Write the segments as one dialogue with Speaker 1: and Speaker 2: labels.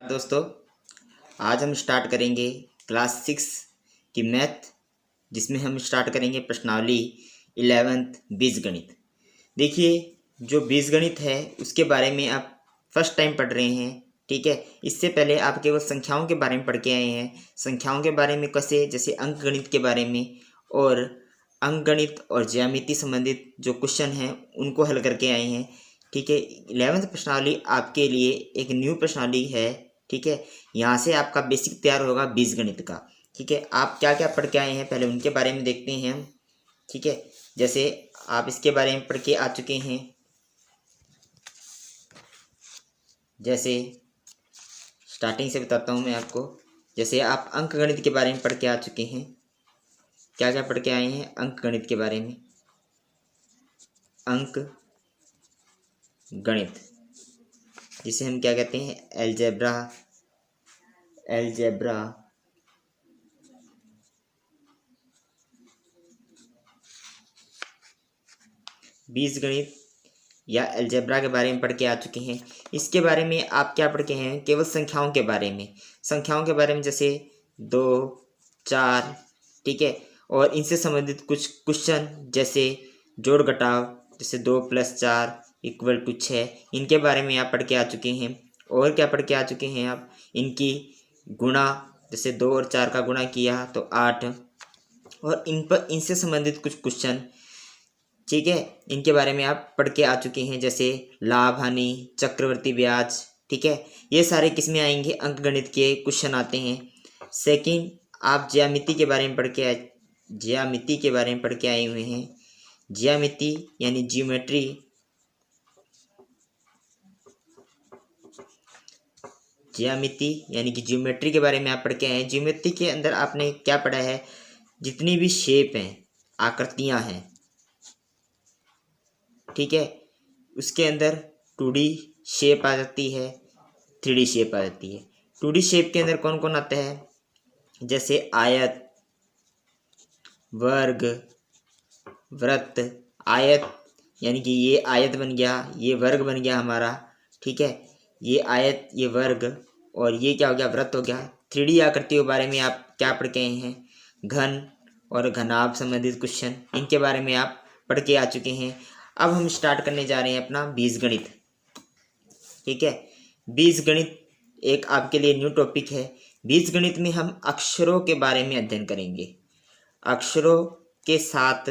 Speaker 1: दोस्तों, आज हम स्टार्ट करेंगे क्लास 6 की मैथ, जिसमें हम स्टार्ट करेंगे प्रश्नावली 11th बीजगणित। देखिए, जो बीजगणित है उसके बारे में आप फर्स्ट टाइम पढ़ रहे हैं। ठीक है, इससे पहले आप केवल संख्याओं के बारे में पढ़ के आए हैं। संख्याओं के बारे में कैसे, जैसे अंकगणित के बारे में और अंकगणित और ज्यामिति संबंधित जो क्वेश्चन हैं उनको हल करके आए हैं। ठीक है, 11th प्रश्नावली आपके लिए एक न्यू प्रश्नावली है। ठीक है, यहाँ से आपका बेसिक तैयार होगा बीजगणित का। ठीक है, आप क्या क्या पढ़ के आए हैं पहले उनके बारे में देखते हैं हम। ठीक है, जैसे आप इसके बारे में पढ़ के आ चुके हैं, जैसे स्टार्टिंग से बताता हूँ मैं आपको। जैसे आप अंकगणित के बारे में पढ़ के आ चुके हैं। क्या क्या पढ़ के आए हैं अंकगणित के बारे में? अंक गणित, जिसे हम क्या कहते हैं, एलजेब्रा। बीजगणित या अलजेब्रा के बारे में पढ़ के आ चुके हैं। इसके बारे में आप क्या पढ़ के हैं? केवल संख्याओं के बारे में। संख्याओं के बारे में जैसे 2, 4, ठीक है, और इनसे संबंधित कुछ क्वेश्चन जैसे जोड़ घटाव, जैसे 2 + 4 = 6, इनके बारे में आप पढ़ के आ चुके हैं। और क्या पढ़ के आ चुके हैं आप? इनकी गुणा, जैसे 2 और 4 का गुणा किया तो 8, और इनसे संबंधित कुछ क्वेश्चन, ठीक है, इनके बारे में आप पढ़ के आ चुके हैं, जैसे लाभ हानि, चक्रवृद्धि ब्याज। ठीक है, ये सारे किस में आएंगे? अंकगणित के क्वेश्चन आते हैं। सेकंड, आप ज्यामिति के बारे में पढ़ के आए हुए हैं। ज्यामिति यानी ज्योमेट्री, यानी कि ज्योमेट्री के बारे में आप पढ़ के आए हैं। ज्योमेट्री के अंदर आपने क्या पढ़ा है? जितनी भी शेप हैं, आकृतियां हैं, ठीक है, उसके अंदर 2D शेप आ जाती है, 3D शेप आ जाती है। 2D शेप के अंदर कौन कौन आता है? जैसे आयत, वर्ग, वृत्त। आयत यानी कि ये आयत बन गया, ये वर्ग बन गया हमारा। ठीक है, ये आयत, ये वर्ग, और ये क्या हो गया? वृत्त हो गया। 3D आकृतियों के बारे में आप क्या पढ़ के आए हैं? घन और घनाभ संबंधित क्वेश्चन, इनके बारे में आप पढ़ के आ चुके हैं। अब हम स्टार्ट करने जा रहे हैं अपना बीजगणित। ठीक है, बीजगणित एक आपके लिए न्यू टॉपिक है। बीजगणित में हम अक्षरों के बारे में अध्ययन करेंगे, अक्षरों के साथ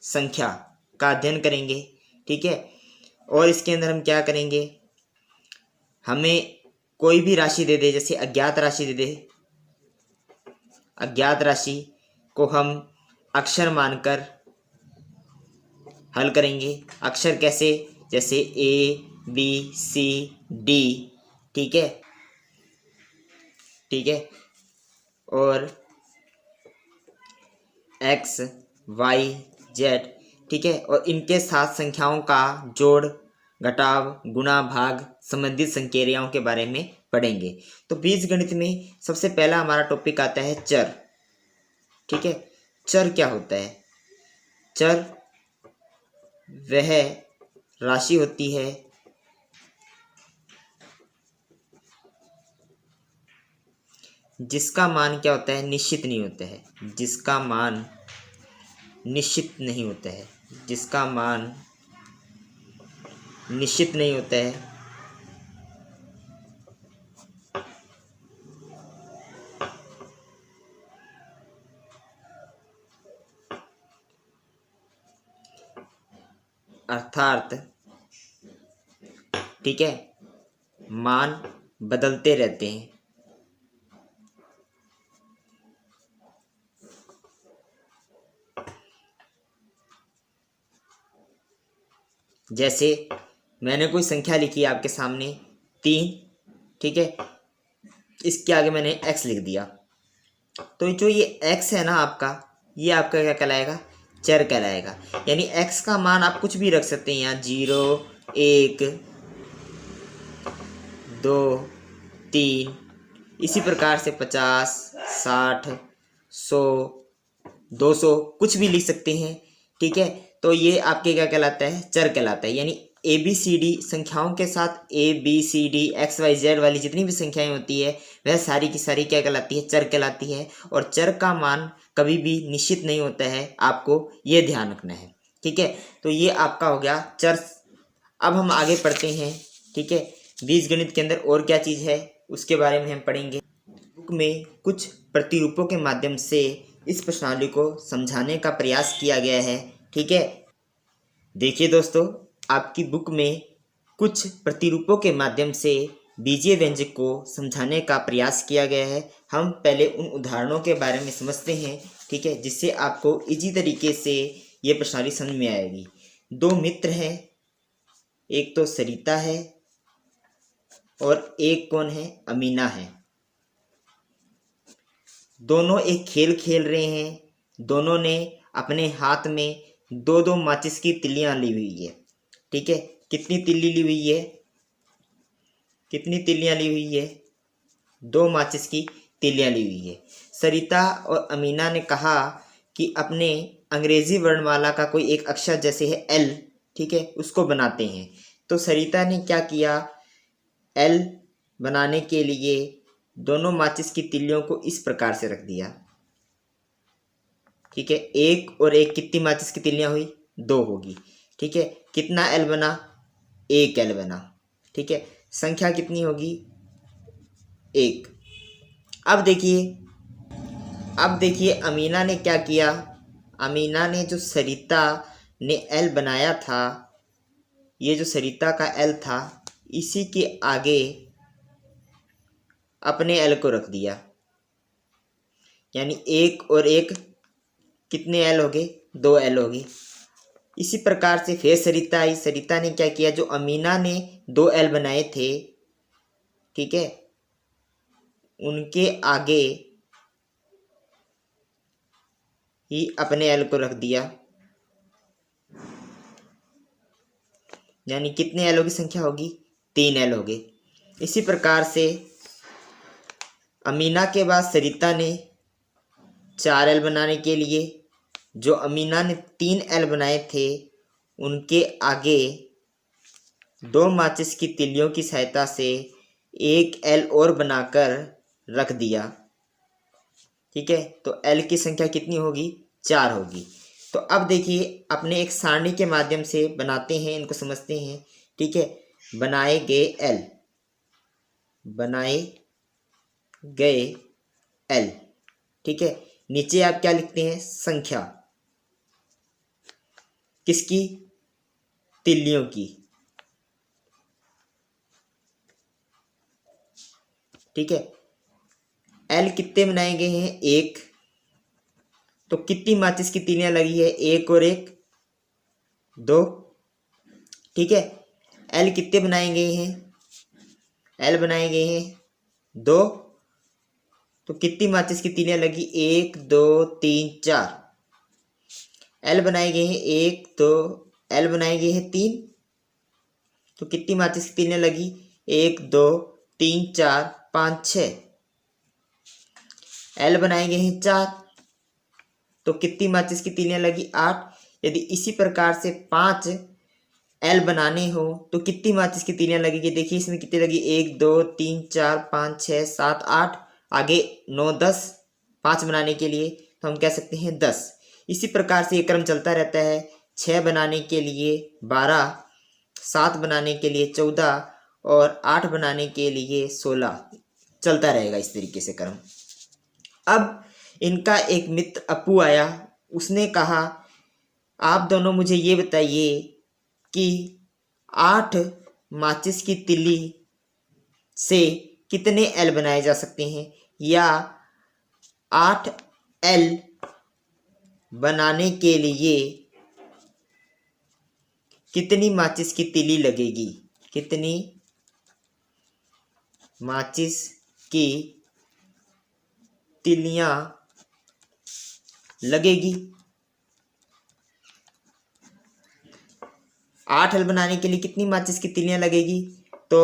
Speaker 1: संख्या का अध्ययन करेंगे। ठीक है, और इसके अंदर हम क्या करेंगे? हमें कोई भी राशि दे दे, जैसे अज्ञात राशि दे दे, अज्ञात राशि को हम अक्षर मानकर हल करेंगे। अक्षर कैसे? जैसे A, B, C, D। ठीक है, और X, Y, Z। ठीक है, और इनके साथ संख्याओं का जोड़, घटाव, गुणा, भाग संबंधित संक्रियाओं के बारे में पढ़ेंगे। तो बीजगणित में सबसे पहला हमारा टॉपिक आता है चर। ठीक है, चर क्या होता है? चर वह राशि होती है जिसका मान क्या होता है? निश्चित नहीं होता है। जिसका मान निश्चित नहीं होता है, जिसका मान निश्चित नहीं होता है, अर्थात, ठीक है, मान बदलते रहते हैं। जैसे मैंने कोई संख्या लिखी है आपके सामने 3, ठीक है, इसके आगे मैंने x लिख दिया, तो जो ये x है ना आपका, ये आपका क्या कहलाएगा? चर कहलाएगा। यानी x का मान आप कुछ भी रख सकते हैं, यहाँ 0, 1, 2, 3, इसी प्रकार से 50, 60, 100, 200 कुछ भी लिख सकते हैं। ठीक है, तो ये आपके क्या कहलाता है? चर कहलाता है। यानी ABCD संख्याओं के साथ ABCD XYZ वाली जितनी भी संख्याएं होती है वह सारी की सारी क्या कहलाती है, चर कहलाती है। और चर का मान कभी भी निश्चित नहीं होता है, आपको ये ध्यान रखना है। ठीक है, तो ये आपका हो गया चर। अब हम आगे पढ़ते हैं। ठीक है, बीजगणित के अंदर और क्या चीज़ है उसके बारे में हम पढ़ेंगे। बुक में कुछ प्रतिरूपों के माध्यम से इस प्रश्नावली को समझाने का प्रयास किया गया है। ठीक है, देखिए दोस्तों, आपकी बुक में कुछ प्रतिरूपों के माध्यम से बीजीय व्यंजक को समझाने का प्रयास किया गया है। हम पहले उन उदाहरणों के बारे में समझते हैं। ठीक है, जिससे आपको इजी तरीके से ये प्रश्नावली समझ में आएगी। दो मित्र हैं, एक तो सरिता है और एक कौन है, अमीना है। दोनों एक खेल खेल रहे हैं। दोनों ने अपने हाथ में दो दो माचिस की तिल्लियां ली हुई है। ठीक है, कितनी तिल्ली ली हुई है, कितनी तिल्लियां ली हुई है, दो माचिस की तिल्लियां ली हुई है। सरिता और अमीना ने कहा कि अपने अंग्रेजी वर्णमाला का कोई एक अक्षर जैसे है एल, ठीक है, उसको बनाते हैं। तो सरिता ने क्या किया, एल बनाने के लिए दोनों माचिस की तिल्लियों को इस प्रकार से रख दिया। ठीक है, एक और एक कितनी माचिस की तिल्लियां हुई, दो होगी। ठीक है, कितना एल बना, एक एल बना। ठीक है, संख्या कितनी होगी, एक। अब देखिए अमीना ने क्या किया। अमीना ने जो सरिता ने एल बनाया था, ये जो सरिता का एल था, इसी के आगे अपने एल को रख दिया। यानी एक और एक कितने एल हो गए, दो एल हो गए। इसी प्रकार से फिर सरिता आई। सरिता ने क्या किया, जो अमीना ने दो एल बनाए थे, ठीक है, उनके आगे ही अपने एल को रख दिया। यानी कितने एलों की संख्या होगी, तीन एल हो गए। इसी प्रकार से अमीना के बाद सरिता ने चार एल बनाने के लिए जो अमीना ने तीन एल बनाए थे, उनके आगे दो माचिस की तिल्लियों की सहायता से एक एल और बनाकर रख दिया। ठीक है, तो एल की संख्या कितनी होगी, चार होगी। तो अब देखिए अपने एक सारणी के माध्यम से बनाते हैं, इनको समझते हैं। ठीक है, बनाए गए एल, बनाए गए एल। ठीक है, नीचे आप क्या लिखते हैं, संख्या किसकी, तिल्लियों की। ठीक है, एल कितने बनाए गए हैं, एक। तो कितनी माचिस की तिल्लियां लगी है, एक और एक, दो। ठीक है, एल कितने बनाए गए हैं, एल बनाए गए हैं दो। तो कितनी माचिस की तिल्लियां लगी, एक, दो, तीन, चार। एल बनाए गए हैं एक, दो, एल बनाए गए हैं तीन। तो कितनी माचिस की तिल्लियां लगी, एक, दो, तीन, चार, पाँच, छः। एल बनाए गए हैं चार। तो कितनी माचिस की तिल्लियां लगी, आठ। यदि इसी प्रकार से पाँच एल बनाने हो तो कितनी माचिस की तिल्लियां लगेगी, देखिए इसमें कितनी लगी, एक, दो, तीन, चार, पाँच, छः, सात, आठ, आगे 9, 10। पाँच बनाने के लिए तो हम कह सकते हैं 10। इसी प्रकार से ये क्रम चलता रहता है। 6 बनाने के लिए 12, 7 बनाने के लिए 14 और 8 बनाने के लिए 16। चलता रहेगा इस तरीके से क्रम। अब इनका एक मित्र अपू आया। उसने कहा, आप दोनों मुझे ये बताइए कि 8 माचिस की तिल्ली से कितने एल बनाए जा सकते हैं, या 8 एल बनाने के लिए कितनी माचिस की तिल्ली लगेगी, कितनी माचिस की तिल्लियां लगेगी। 8 एल बनाने के लिए कितनी माचिस की तिल्लियां लगेगी। तो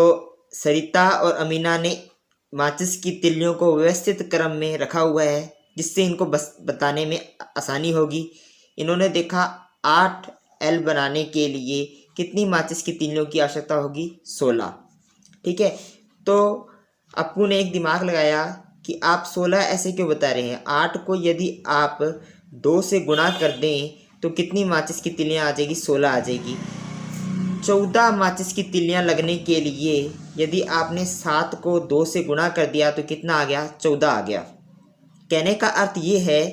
Speaker 1: सरिता और अमीना ने माचिस की तिल्लियों को व्यवस्थित क्रम में रखा हुआ है, जिससे इनको बस बताने में आसानी होगी। इन्होंने देखा 8 एल बनाने के लिए कितनी माचिस की तीलियों की आवश्यकता होगी? 16। ठीक है, तो अप्पू ने एक दिमाग लगाया कि आप 16 ऐसे क्यों बता रहे हैं। 8 को यदि आप 2 से गुणा कर दें तो कितनी माचिस की तीलियाँ आ जाएगी? 16 आ जाएगी। 14 माचिस की तीलियाँ लगने के लिए यदि आपने 7 को 2 से गुणा कर दिया तो कितना आ गया? 14 आ गया। कहने का अर्थ ये है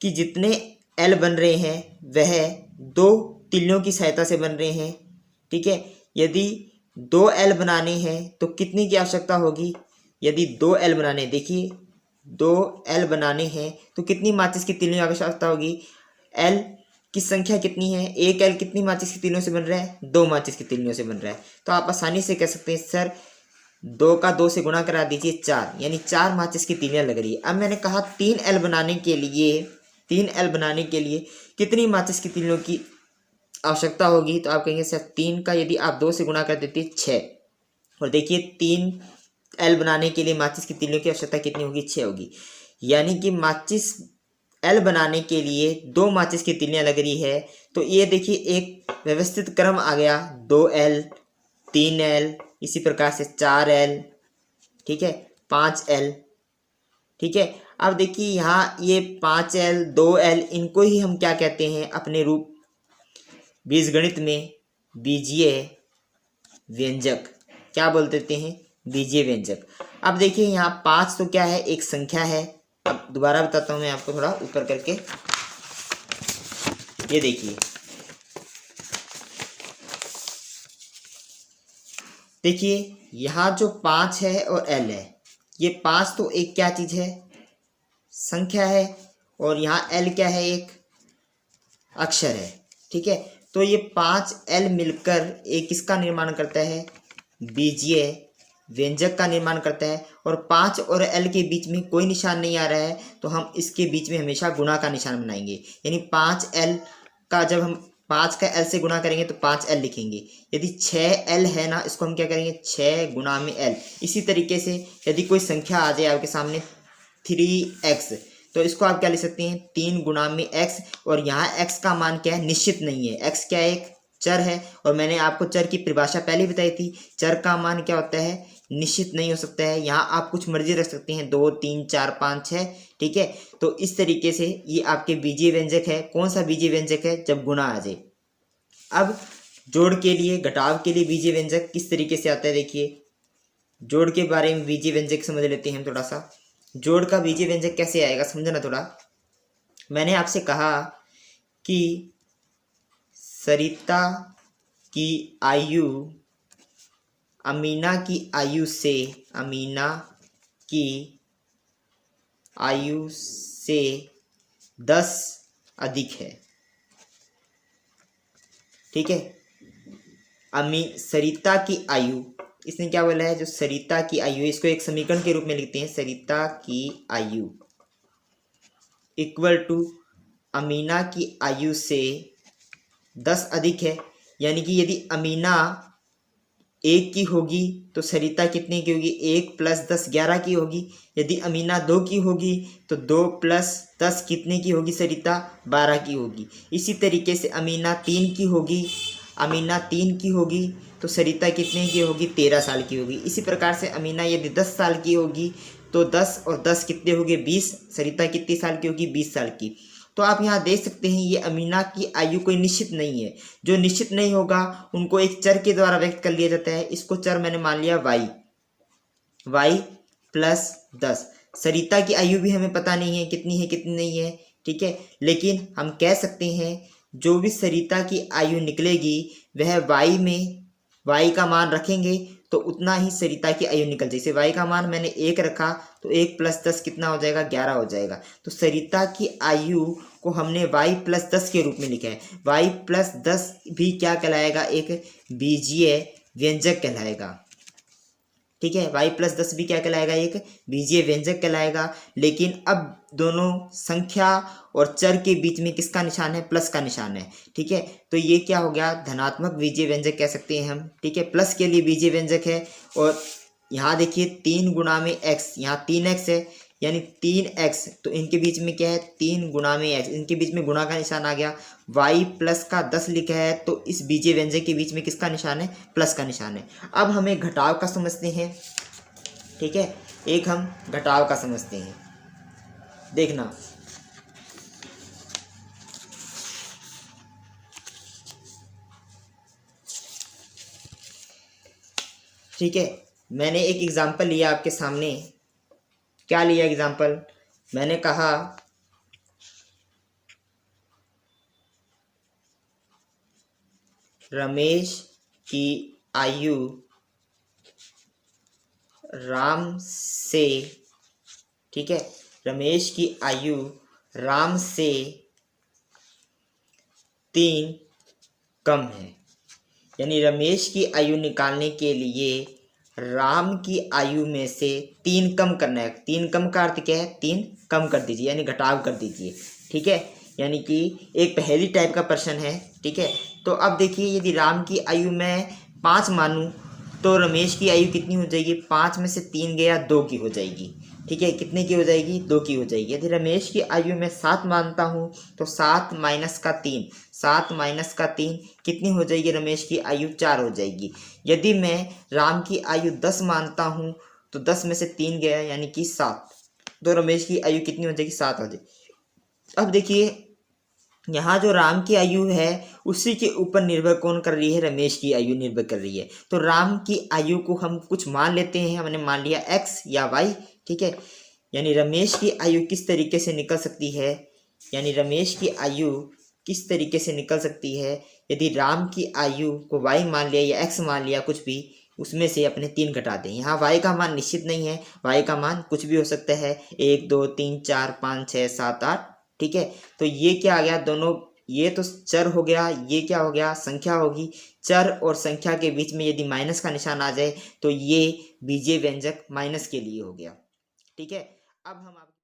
Speaker 1: कि जितने एल बन रहे हैं वह 2 तीलियों की सहायता से बन रहे हैं। ठीक है, यदि 2 एल बनाने हैं तो कितनी की आवश्यकता होगी? यदि 2 एल बनाने, देखिए 2 एल बनाने हैं तो कितनी माचिस की तीलियों की आवश्यकता होगी? एल की संख्या कितनी है? एक एल कितनी माचिस की तीलियों से बन रहा है? 2 माचिस की तीलियों से बन रहा है। तो आप आसानी से कह सकते हैं सर 2 का 2 से गुणा करा दीजिए 4, यानी 4 माचिस की तीलियाँ लग रही है। अब मैंने कहा 3 एल बनाने के लिए कितनी माचिस की तीलियों की आवश्यकता होगी? तो आप कहेंगे सर 3 का यदि आप 2 से गुणा कर देते 6, और देखिए 3 एल बनाने के लिए माचिस की तीलियों की आवश्यकता कितनी होगी? 6 होगी। यानी कि माचिस एल बनाने के लिए 2 माचिस की तीलियाँ लग रही है। तो ये देखिए एक व्यवस्थित क्रम आ गया, 2 एल, 3 एल, इसी प्रकार से 4 एल, ठीक है, 5 एल। ठीक है, अब देखिए यहाँ ये 5 एल, 2 एल, इनको ही हम क्या कहते हैं अपने रूप बीजगणित में? बीजीय व्यंजक। क्या बोल देते हैं? बीजीय व्यंजक। अब देखिए यहाँ 5 तो क्या है? एक संख्या है। अब दोबारा बताता हूँ मैं आपको, थोड़ा ऊपर करके। ये देखिए यहाँ जो 5 है और एल है, ये 5 तो एक क्या चीज़ है? संख्या है, और यहाँ एल क्या है? एक अक्षर है। ठीक है, तो ये 5 एल मिलकर एक किसका निर्माण करता है? बीजीय व्यंजक का निर्माण करता है। और 5 और एल के बीच में कोई निशान नहीं आ रहा है, तो हम इसके बीच में हमेशा गुणा का निशान बनाएंगे। यानी 5 एल का जब हम 5 का एल से गुणा करेंगे तो 5 एल लिखेंगे। यदि 6 एल है ना, इसको हम क्या करेंगे? 6 गुणा में एल। इसी तरीके से यदि कोई संख्या आ जाए आपके सामने 3x, तो इसको आप क्या लिख सकते हैं? 3 गुणा में x। और यहाँ x का मान क्या है? निश्चित नहीं है। x क्या है? एक चर है, और मैंने आपको चर की परिभाषा पहले ही बताई थी। चर का मान क्या होता है? निश्चित नहीं हो सकता है। यहाँ आप कुछ मर्जी रख सकते हैं, 2, 3, 4, 5, 6। ठीक है, तो इस तरीके से ये आपके बीजीय व्यंजक है। कौन सा बीजीय व्यंजक है? जब गुणा आ जाए। अब जोड़ के लिए, घटाव के लिए बीजीय व्यंजक किस तरीके से आता है? देखिए जोड़ के बारे में बीजीय व्यंजक समझ लेते हैं हम थोड़ा सा। जोड़ का बीजीय व्यंजक कैसे आएगा समझना थोड़ा। मैंने आपसे कहा कि सरिता की आयु अमीना की आयु से 10 अधिक है। ठीक है, सरिता की आयु, इसने क्या बोला है? जो सरिता की आयु, इसको एक समीकरण के रूप में लिखते हैं। सरिता की आयु इक्वल टू अमीना की आयु से 10 अधिक है। यानी कि यदि अमीना 1 की होगी तो सरिता कितने की होगी? 1 + 10 11 की होगी। यदि अमीना 2 की होगी तो 2 + 10 कितने की होगी? सरिता 12 की होगी। इसी तरीके से अमीना 3 की होगी तो सरिता कितने की होगी? 13 साल की होगी। इसी प्रकार से अमीना यदि 10 साल की होगी तो 10 और 10 कितने हो गए? 20। सरिता कितनी साल की होगी? 20 साल की। तो आप यहाँ देख सकते हैं ये अमीना की आयु कोई निश्चित नहीं है। जो निश्चित नहीं होगा उनको एक चर के द्वारा व्यक्त कर लिया जाता है। इसको चर मैंने मान लिया y + 10। सरिता की आयु भी हमें पता नहीं है कितनी है कितनी नहीं है। ठीक है, लेकिन हम कह सकते हैं जो भी सरिता की आयु निकलेगी वह y का मान रखेंगे तो उतना ही सरिता की आयु निकल जाए। जैसे y का मान मैंने 1 रखा तो 1 + 10 कितना हो जाएगा? 11 हो जाएगा। तो सरिता की आयु को हमने y + 10 के रूप में लिखा है। y + 10 भी क्या कहलाएगा? एक बीजीय व्यंजक कहलाएगा। ठीक है, y + 10 भी क्या कहलाएगा? एक बीजीय व्यंजक कहलाएगा। लेकिन अब दोनों संख्या और चर के बीच में किसका निशान है? प्लस का निशान है। ठीक है, तो ये क्या हो गया? धनात्मक बीजीय व्यंजक कह सकते हैं हम। ठीक है, प्लस के लिए बीजीय व्यंजक है। और यहाँ देखिए 3 गुणा में x, यहाँ 3x है, यानी 3x, तो इनके बीच में क्या है 3 गुणा में x, इनके बीच में गुणा का निशान आ गया। y प्लस का 10 लिखा है तो इस बीजीय व्यंजक के बीच में किसका निशान है, प्लस का निशान है। अब हमें घटाव का समझते हैं, ठीक है, एक हम घटाव का समझते हैं, देखना। ठीक है, मैंने एक एग्जाम्पल लिया आपके सामने। क्या लिया एग्जाम्पल, मैंने कहा रमेश की आयु राम से, ठीक है, रमेश की आयु राम से 3 कम है। यानी रमेश की आयु निकालने के लिए राम की आयु में से 3 कम करना है। 3 कम का अर्थ क्या है, 3 कम कर दीजिए, यानी घटाव कर दीजिए, ठीक है। यानी कि एक पहेली टाइप का प्रश्न है, ठीक है। तो अब देखिए, यदि राम की आयु में 5 मानूं तो रमेश की आयु कितनी हो जाएगी, 5 में से 3 गया 2 की हो जाएगी, ठीक है। कितने की हो जाएगी, 2 की हो जाएगी। यदि रमेश की आयु में 7 मानता हूँ तो 7 माइनस का 3, 7 माइनस का 3 कितनी हो जाएगी, रमेश की आयु 4 हो जाएगी। यदि मैं राम की आयु 10 मानता हूँ तो 10 में से 3 गया यानी कि 7, तो रमेश की आयु कितनी हो जाएगी, 7 हो जाएगी। अब देखिए, यहाँ जो राम की आयु है उसी के ऊपर निर्भर कौन कर रही है, रमेश की आयु निर्भर कर रही है। तो राम की आयु को हम कुछ मान लेते हैं, हमने मान लिया x या y, ठीक है। यानी रमेश की आयु किस तरीके से निकल सकती है, यानी रमेश की आयु किस तरीके से निकल सकती है, यदि राम की आयु को y मान लिया या x मान लिया, कुछ भी उसमें से अपने 3 घटा दें। यहाँ y का मान निश्चित नहीं है, y का मान कुछ भी हो सकता है, 1 2 3 4 5 6 7 8, ठीक है। तो ये क्या आ गया, दोनों ये तो चर हो गया, ये क्या हो गया, संख्या होगी। चर और संख्या के बीच में यदि माइनस का निशान आ जाए तो ये बीजीय व्यंजक माइनस के लिए हो गया, ठीक है। अब हम